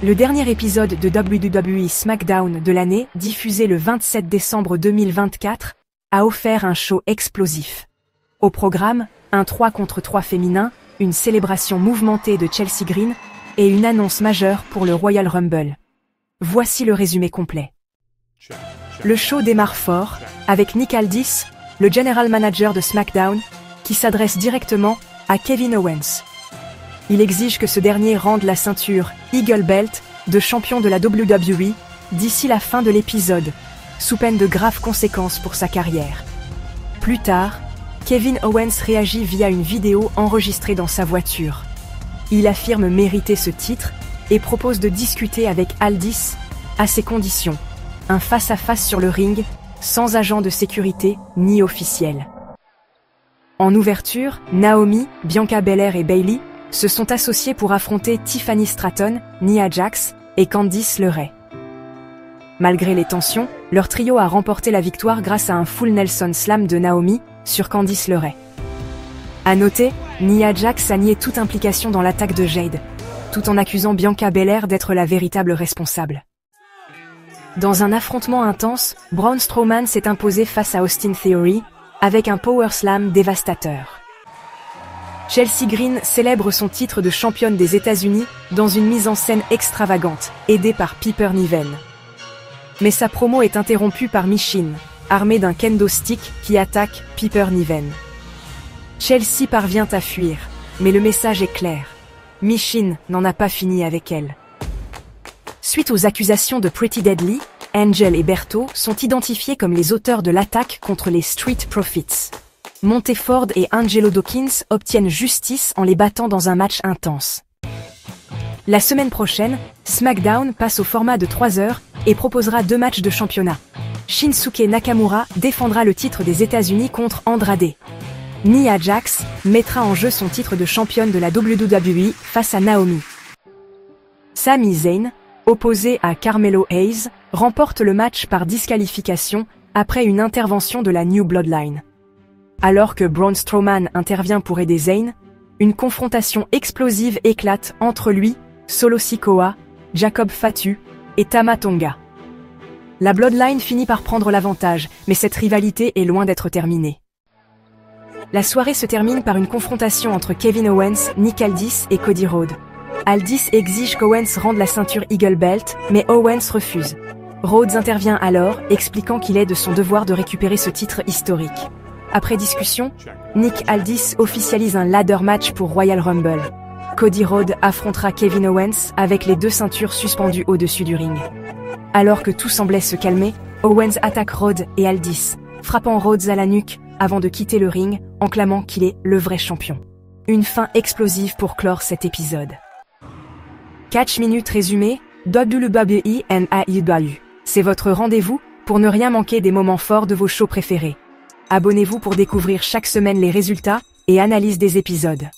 Le dernier épisode de WWE SmackDown de l'année, diffusé le 27 décembre 2024, a offert un show explosif. Au programme, un 3 contre 3 féminin, une célébration mouvementée de Chelsea Green et une annonce majeure pour le Royal Rumble. Voici le résumé complet. Le show démarre fort, avec Nick Aldis, le General Manager de SmackDown, qui s'adresse directement à Kevin Owens. Il exige que ce dernier rende la ceinture Eagle Belt de champion de la WWE d'ici la fin de l'épisode, sous peine de graves conséquences pour sa carrière. Plus tard, Kevin Owens réagit via une vidéo enregistrée dans sa voiture. Il affirme mériter ce titre et propose de discuter avec Aldis à ses conditions, un face-à-face sur le ring, sans agent de sécurité ni officiel. En ouverture, Naomi, Bianca Belair et Bayley se sont associés pour affronter Tiffany Stratton, Nia Jax et Candice LeRae. Malgré les tensions, leur trio a remporté la victoire grâce à un full Nelson Slam de Naomi sur Candice LeRae. À noter, Nia Jax a nié toute implication dans l'attaque de Jade, tout en accusant Bianca Belair d'être la véritable responsable. Dans un affrontement intense, Braun Strowman s'est imposé face à Austin Theory, avec un power slam dévastateur. Chelsea Green célèbre son titre de championne des États-Unis dans une mise en scène extravagante, aidée par Piper Niven. Mais sa promo est interrompue par Michin, armée d'un kendo stick qui attaque Piper Niven. Chelsea parvient à fuir, mais le message est clair. Michin n'en a pas fini avec elle. Suite aux accusations de Pretty Deadly, Angel et Berto sont identifiés comme les auteurs de l'attaque contre les Street Profits. Monteford et Angelo Dawkins obtiennent justice en les battant dans un match intense. La semaine prochaine, SmackDown passe au format de 3 heures et proposera 2 matchs de championnat. Shinsuke Nakamura défendra le titre des États-Unis contre Andrade. Nia Jax mettra en jeu son titre de championne de la WWE face à Naomi. Sami Zayn, opposé à Carmelo Hayes, remporte le match par disqualification après une intervention de la New Bloodline. Alors que Braun Strowman intervient pour aider Zayn, une confrontation explosive éclate entre lui, Solo Sikoa, Jacob Fatu et Tama Tonga. La Bloodline finit par prendre l'avantage, mais cette rivalité est loin d'être terminée. La soirée se termine par une confrontation entre Kevin Owens, Nick Aldis et Cody Rhodes. Aldis exige qu'Owens rende la ceinture Eagle Belt, mais Owens refuse. Rhodes intervient alors, expliquant qu'il est de son devoir de récupérer ce titre historique. Après discussion, Nick Aldis officialise un ladder match pour Royal Rumble. Cody Rhodes affrontera Kevin Owens avec les 2 ceintures suspendues au-dessus du ring. Alors que tout semblait se calmer, Owens attaque Rhodes et Aldis, frappant Rhodes à la nuque avant de quitter le ring en clamant qu'il est le vrai champion. Une fin explosive pour clore cet épisode. Catch Minute résumé, WWE and AEW. C'est votre rendez-vous pour ne rien manquer des moments forts de vos shows préférés. Abonnez-vous pour découvrir chaque semaine les résultats et analyses des épisodes.